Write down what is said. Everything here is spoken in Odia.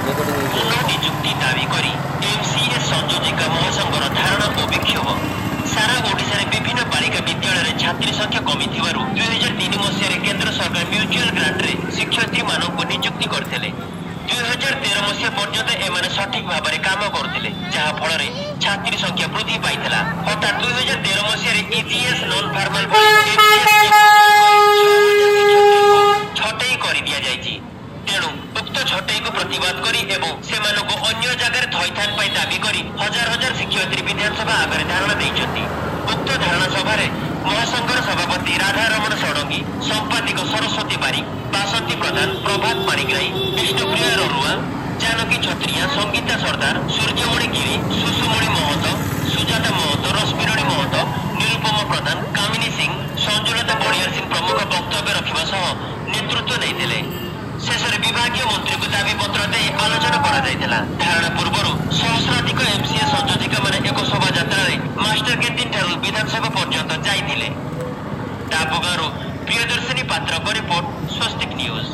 ନିଯୁକ୍ତି ଦାବି କରି ଏମ୍ସିଏ ସଂଯୋଜିକା ମହାସଂଘର ଧାରଣା ଓ ବିକ୍ଷୋଭ। ସାରା ଓଡ଼ିଶାରେ ବିଭିନ୍ନ ବାଳିକା ବିଦ୍ୟାଳୟରେ ଛାତ୍ରୀ ସଂଖ୍ୟା କମିଥିବାରୁ 2003 ମସିହାରେ କେନ୍ଦ୍ର ସରକାର ମ୍ୟୁଚୁଆଲ ଗ୍ରାଣ୍ଟରେ ଶିକ୍ଷୟିତ୍ରୀମାନଙ୍କୁ ନିଯୁକ୍ତି କରିଥିଲେ। 2013 ମସିହା ପର୍ଯ୍ୟନ୍ତ ଏମାନେ ସଠିକ୍ ଭାବରେ କାମ କରୁଥିଲେ, ଯାହା ଫଳରେ ଛାତ୍ରୀ ସଂଖ୍ୟା ବୃଦ୍ଧି ପାଇଥିଲା। ହଠାତ୍ 2013 ମସିହାରେ ଇଜିଏସ୍ ନନ୍ ଫର୍ମାଲ ଛଟେଇ କରିଦିଆଯାଇଛି। ତେଣୁ ଉକ୍ତ ଛଟେଇକୁ ପ୍ରତିବାଦ କରି ଏବଂ ସେମାନଙ୍କୁ ଅନ୍ୟ ଜାଗାରେ ଥଇଥାନ ପାଇଁ ଦାବି କରି ହଜାର ହଜାର ଶିକ୍ଷୟିତ୍ରୀ ବିଧାନସଭା ଆଗରେ ଧାରଣା ଦେଇଛନ୍ତି। ଉକ୍ତ ଧାରଣା ସଭାରେ ମହାସଂଘର ସଭାପତି ରାଧାରମଣ ଷଡ଼ଙ୍ଗୀ, ସମ୍ପାଦିକ ସରସ୍ୱତୀ ବାରିକ, ବାସନ୍ତୀ ପ୍ରଧାନ, ପ୍ରଭାତ ପାଣିଗ୍ରାହୀ, ବିଷ୍ଣୁପ୍ରିୟା ରରୁଆ, ଜାନକୀ ଛତ୍ରିଆ, ସଙ୍ଗୀତା ସର୍ଦ୍ଦାର, ସୂର୍ଯ୍ୟମଣି ଗିରି, ସୁଷୁମଣି ମହତ, ସୁଜାତା ମହତ, ରଶ୍ମିରଣୀ ମହତ, ନିରୁପମ ପ୍ରଧାନ, କାମିନୀ ସିଂ, ସଞ୍ଜୁଲତା ବଳିଆର ସିଂ ପ୍ରମୁଖ ବକ୍ତବ୍ୟ ରଖିବା ସହ ନେତୃତ୍ୱ ଦେଇଥିଲେ। ଶେଷରେ ବିଭାଗୀୟ ମନ୍ତ୍ରୀଙ୍କୁ ଦାବି ପତ୍ର ଦେଇ ଆଲୋଚନା କରାଯାଇଥିଲା। ଧାରଣା ପୂର୍ବରୁ ସହସ୍ରାଧିକ ଏମ୍ସିଏ ସଂଯୋଜିକାମାନେ ଏକ ଶୋଭାଯାତ୍ରାରେ ମାଷ୍ଟର କ୍ୟାଣ୍ଟିନ୍ ଠାରୁ ବିଧାନସଭା ପର୍ଯ୍ୟନ୍ତ ଯାଇଥିଲେ। ଡାବୁଗାଁରୁ ପ୍ରିୟଦର୍ଶିନୀ ପାତ୍ରଙ୍କ ରିପୋର୍ଟ, ସ୍ୱସ୍ତିକ ନ୍ୟୁଜ।